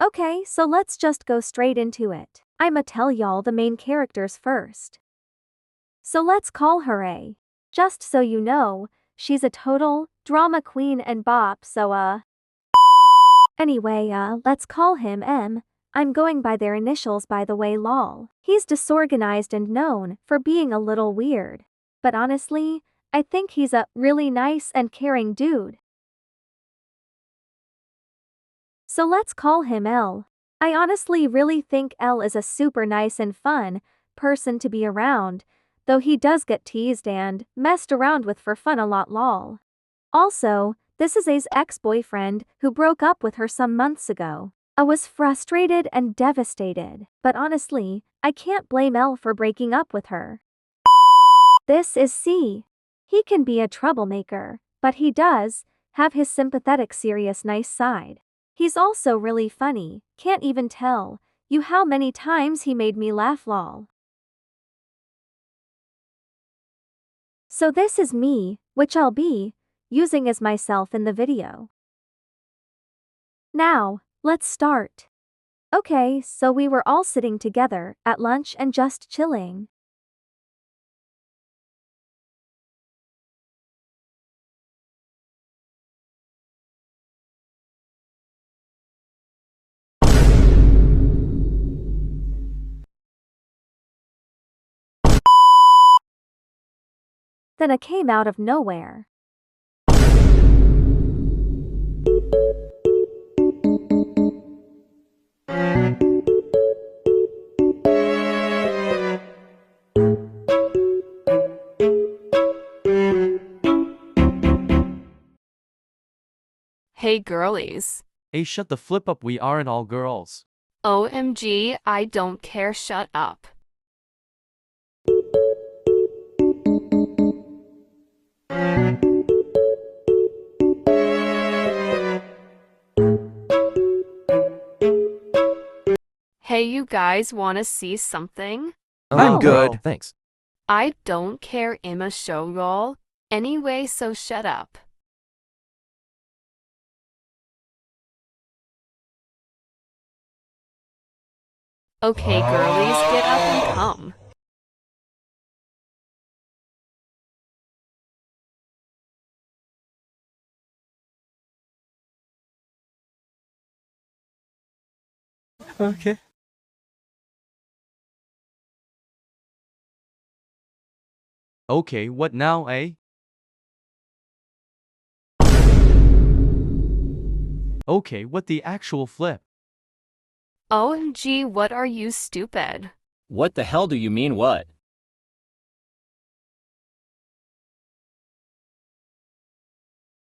Okay, so let's just go straight into it. I'ma tell y'all the main characters first. So let's call her A. Just so you know, she's a total drama queen and bop, so Anyway, let's call him M. I'm going by their initials by the way, lol. He's disorganized and known for being a little weird. But honestly, I think he's a really nice and caring dude. So let's call him L. I honestly really think L is a super nice and fun person to be around, though he does get teased and messed around with for fun a lot, lol. Also, this is A's ex-boyfriend who broke up with her some months ago. I was frustrated and devastated, but honestly, I can't blame L for breaking up with her. This is C. He can be a troublemaker, but he does have his sympathetic, serious, nice side. He's also really funny, can't even tell you how many times he made me laugh, lol. So this is me, which I'll be using as myself in the video. Now, let's start. Okay, so we were all sitting together at lunch and just chilling. Then it came out of nowhere. Hey girlies. Hey, shut the flip up, we aren't all girls. OMG, I don't care, shut up. Hey, you guys wanna see something? I'm good, well. thanks. I don't care, Emma show roll. Anyway, so shut up. Okay, girlies, get up and come. Okay. Okay, what now, eh? Okay, what the actual flip? OMG, what are you, stupid? What the hell do you mean what?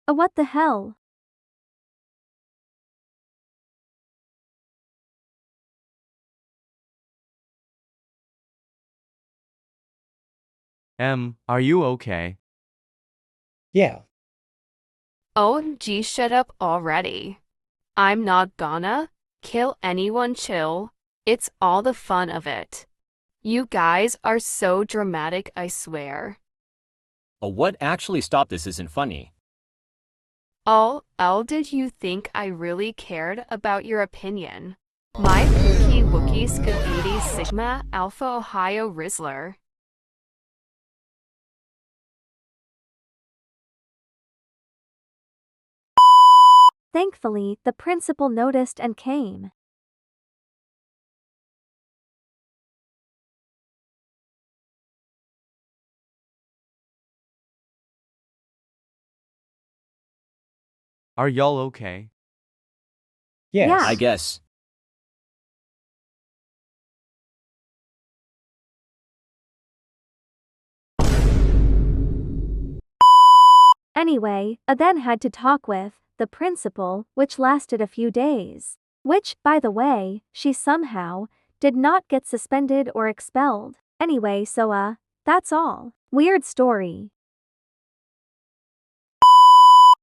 What the hell? Are you okay? Yeah. OMG, shut up already. I'm not gonna kill anyone, chill. It's all the fun of it. You guys are so dramatic, I swear. Oh, what actually stop this isn't funny. Oh, L, did you think I really cared about your opinion? My Wookie Wookie Skibidi Sigma Alpha Ohio Rizzler. Thankfully, the principal noticed and came. Are y'all okay? Yes. Yeah. I guess. Anyway, I then had to talk with the principal, which lasted a few days. Which, by the way, she somehow did not get suspended or expelled. Anyway, so that's all. Weird story.